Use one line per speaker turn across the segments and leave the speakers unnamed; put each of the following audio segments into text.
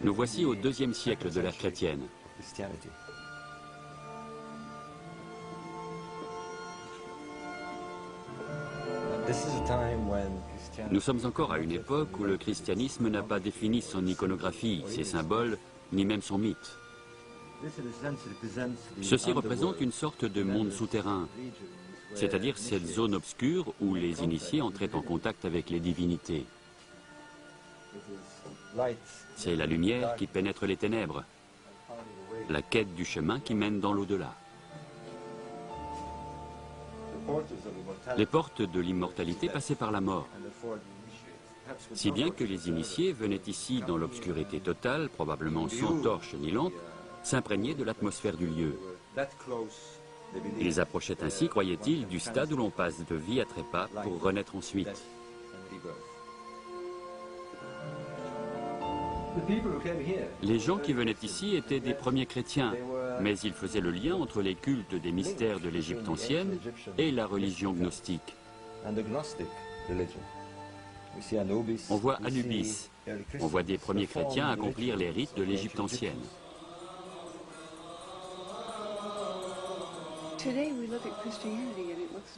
Nous voici au IIe siècle de l'ère chrétienne. Nous sommes encore à une époque où le christianisme n'a pas défini son iconographie, ses symboles, ni même son mythe. Ceci représente une sorte de monde souterrain, c'est-à-dire cette zone obscure où les initiés entraient en contact avec les divinités. C'est la lumière qui pénètre les ténèbres, la quête du chemin qui mène dans l'au-delà. Les portes de l'immortalité passaient par la mort, si bien que les initiés venaient ici dans l'obscurité totale, probablement sans torche ni lampe, s'imprégner de l'atmosphère du lieu. Ils approchaient ainsi, croyaient-ils, du stade où l'on passe de vie à trépas pour renaître ensuite. Les gens qui venaient ici étaient des premiers chrétiens, mais ils faisaient le lien entre les cultes des mystères de l'Égypte ancienne et la religion gnostique. On voit Anubis, on voit des premiers chrétiens accomplir les rites de l'Égypte ancienne.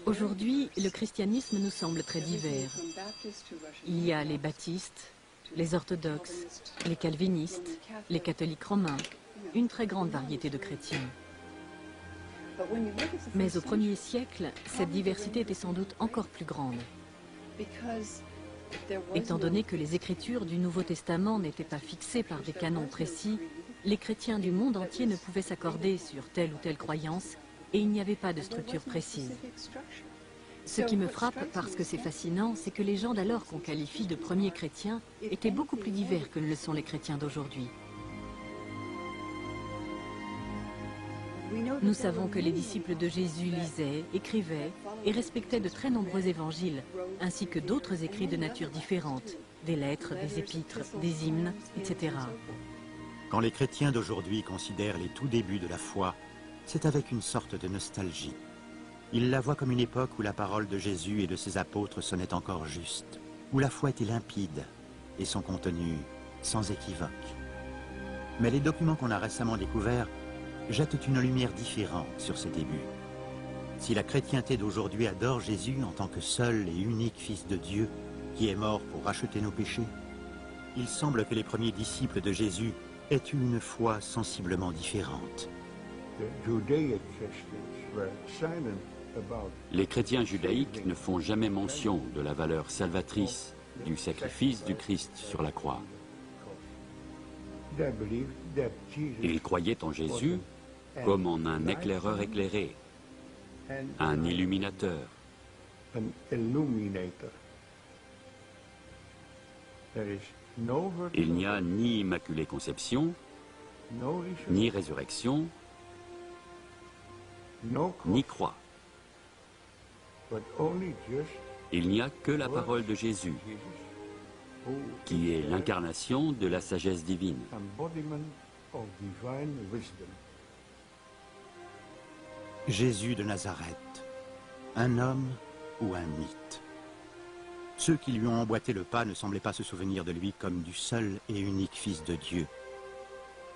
Aujourd'hui, le christianisme nous semble très divers. Il y a les baptistes, les orthodoxes, les calvinistes, les catholiques romains, une très grande variété de chrétiens. Mais au 1er siècle, cette diversité était sans doute encore plus grande. Étant donné que les écritures du Nouveau Testament n'étaient pas fixées par des canons précis, les chrétiens du monde entier ne pouvaient s'accorder sur telle ou telle croyance et il n'y avait pas de structure précise. Ce qui me frappe, parce que c'est fascinant, c'est que les gens d'alors qu'on qualifie de premiers chrétiens étaient beaucoup plus divers que ne le sont les chrétiens d'aujourd'hui. Nous savons que les disciples de Jésus lisaient, écrivaient et respectaient de très nombreux évangiles, ainsi que d'autres écrits de nature différente, des lettres, des épîtres, des hymnes, etc.
Quand les chrétiens d'aujourd'hui considèrent les tout débuts de la foi, c'est avec une sorte de nostalgie. Ils la voient comme une époque où la parole de Jésus et de ses apôtres sonnait encore juste, où la foi était limpide et son contenu sans équivoque. Mais les documents qu'on a récemment découverts jettent une lumière différente sur ses débuts. Si la chrétienté d'aujourd'hui adore Jésus en tant que seul et unique Fils de Dieu, qui est mort pour racheter nos péchés, il semble que les premiers disciples de Jésus aient eu une foi sensiblement différente.
Les chrétiens judaïques ne font jamais mention de la valeur salvatrice du sacrifice du Christ sur la croix. Ils croyaient en Jésus comme en un éclaireur éclairé, un illuminateur. Il n'y a ni Immaculée Conception, ni résurrection, ni croix. Il n'y a que la parole de Jésus, qui est l'incarnation de la sagesse divine.
Jésus de Nazareth, un homme ou un mythe? Ceux qui lui ont emboîté le pas ne semblaient pas se souvenir de lui comme du seul et unique Fils de Dieu.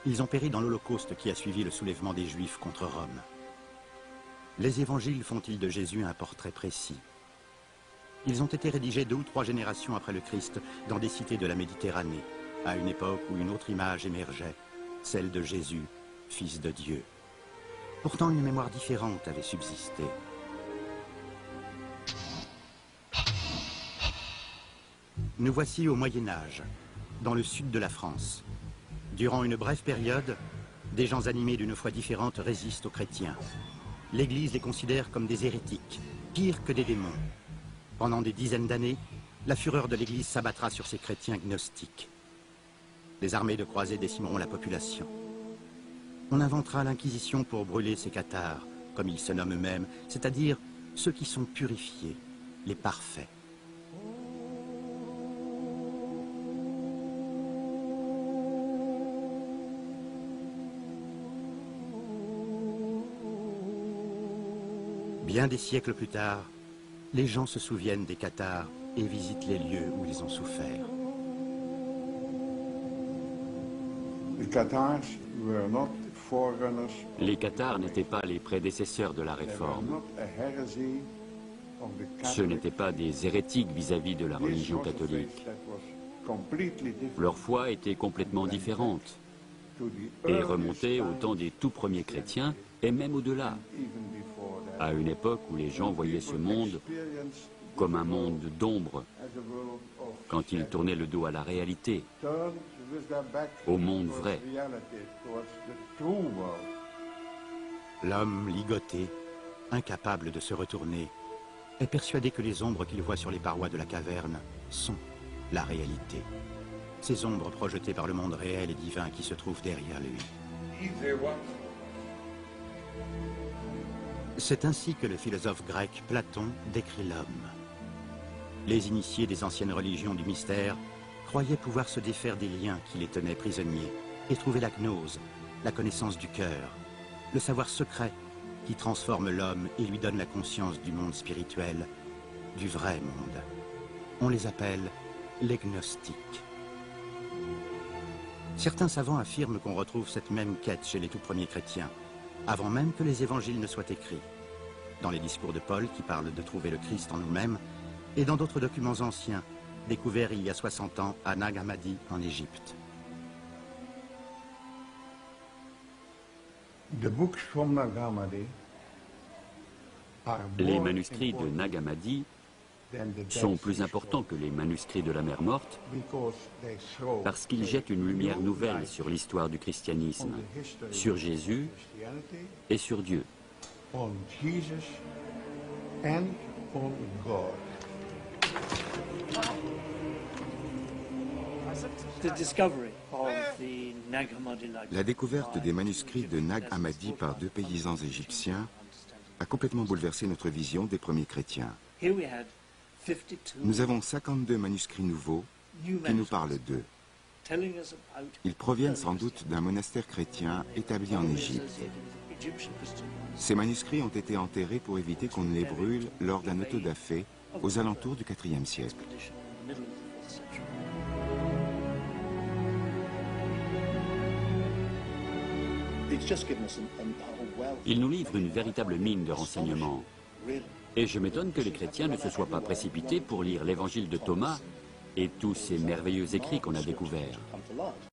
Ils ont péri dans l'Holocauste qui a suivi le soulèvement des Juifs contre Rome. Les évangiles font-ils de Jésus un portrait précis? Ils ont été rédigés 2 ou 3 générations après le Christ dans des cités de la Méditerranée, à une époque où une autre image émergeait, celle de Jésus, Fils de Dieu. Pourtant, une mémoire différente avait subsisté. Nous voici au Moyen-Âge, dans le sud de la France. Durant une brève période, des gens animés d'une foi différente résistent aux chrétiens. L'Église les considère comme des hérétiques, pires que des démons. Pendant des dizaines d'années, la fureur de l'Église s'abattra sur ces chrétiens gnostiques. Les armées de croisés décimeront la population. On inventera l'Inquisition pour brûler ces cathares, comme ils se nomment eux-mêmes, c'est-à-dire ceux qui sont purifiés, les parfaits. Bien des siècles plus tard, les gens se souviennent des cathares et visitent les lieux où ils ont souffert.
Les cathares n'étaient pas les prédécesseurs de la réforme. Ce n'étaient pas des hérétiques vis-à-vis de la religion catholique. Leur foi était complètement différente et remontait au temps des tout premiers chrétiens et même au-delà, à une époque où les gens voyaient ce monde comme un monde d'ombre, quand ils tournaient le dos à la réalité, au monde vrai.
L'homme ligoté, incapable de se retourner, est persuadé que les ombres qu'il voit sur les parois de la caverne sont la réalité. Ces ombres projetées par le monde réel et divin qui se trouve derrière lui. C'est ainsi que le philosophe grec Platon décrit l'homme. Les initiés des anciennes religions du mystère croyaient pouvoir se défaire des liens qui les tenaient prisonniers et trouver la gnose, la connaissance du cœur, le savoir secret qui transforme l'homme et lui donne la conscience du monde spirituel, du vrai monde. On les appelle les gnostiques. Certains savants affirment qu'on retrouve cette même quête chez les tout premiers chrétiens, avant même que les évangiles ne soient écrits, dans les discours de Paul qui parlent de trouver le Christ en nous-mêmes, et dans d'autres documents anciens, découverts il y a 60 ans à Nag Hammadi en Égypte.
Les manuscrits de Nag Hammadi sont plus importants que les manuscrits de la mer Morte parce qu'ils jettent une lumière nouvelle sur l'histoire du christianisme, sur Jésus et sur Dieu.
La découverte des manuscrits de Nag Hammadi par 2 paysans égyptiens a complètement bouleversé notre vision des premiers chrétiens. Nous avons 52 manuscrits nouveaux qui nous parlent d'eux. Ils proviennent sans doute d'un monastère chrétien établi en Égypte. Ces manuscrits ont été enterrés pour éviter qu'on ne les brûle lors d'un autodafé aux alentours du IVe siècle.
Ils nous livrent une véritable mine de renseignements. Et je m'étonne que les chrétiens ne se soient pas précipités pour lire l'évangile de Thomas et tous ces merveilleux écrits qu'on a découverts.